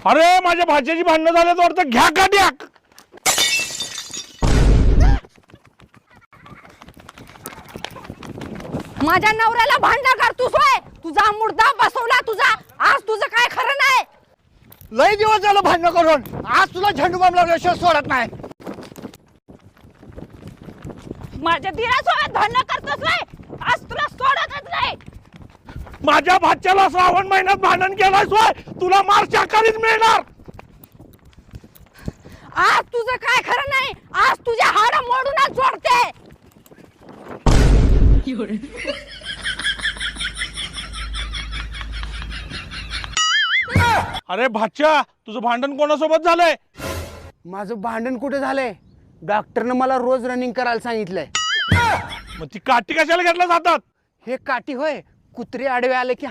अरे माझ्या भाच्याची भांडणं झाल्यात वाटतं, घ्या काट्या. माझ्या नवऱ्याला भांडण करतोस होय? तुझा मुर्दा बसवला तुझा. आज तुझं काय खरं नाही. लय दिवस झालं भांडण करून, आज तुला झेंडू बाम लावल्याशिवाय सोडत नाही. माझ्या दिरासोबत भांडण करतोस होय? आज तुला सोडतच नाही. माझ्या भाच्याला श्रावण महिन्यात भांडण केलाय सोय, तुला मार शाकाहारीच मिळणार. आज तुझं काय खरं नाही. आज तुझ्या हाड मोडूनच जोडते. अरे भाच्या, तुझं भांडण कोणासोबत झालंय? माझं भांडण कुठे झालंय? डॉक्टरनं मला रोज रनिंग करायला सांगितलंय. मग ती काठी कशाला घेतल्या जातात? हे काठी होय, कुत्रे आडवे आले की